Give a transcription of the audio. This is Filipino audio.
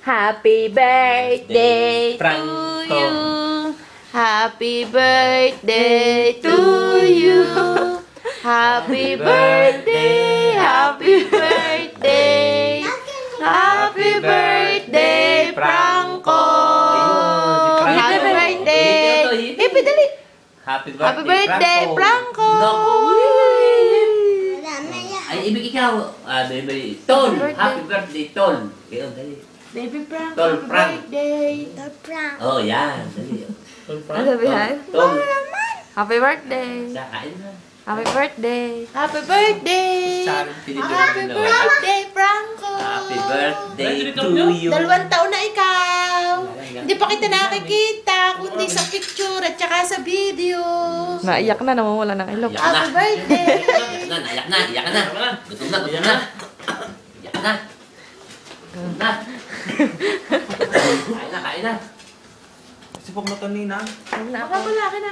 Happy birthday to Franco. you. Happy birthday to you. Happy birthday, happy birthday. Happy birthday, Franco. Happy birthday. Happy dali. Happy Happy birthday, Franco. Ay, ibig ikaw. Baby. Ton. Happy birthday, Ton. Ikaw, dali. Baby Frank, Tol happy Frank. birthday. Oh, yan. Dali. Ano sabihan? Ton. Happy birthday. Kakain na. Happy birthday. Happy birthday. Happy birthday, Franco. Happy birthday to you. 2 taon na ikaw. Hindi pa kita nakikita, kundi sa picture at saka sa video. Naiyak na, namawala ng ilok. Iyak Happy birthday. Iyak na. Gutom na. Iyak na. Gutom na. Kain na. Sipok na kanina. Baka wala ka na.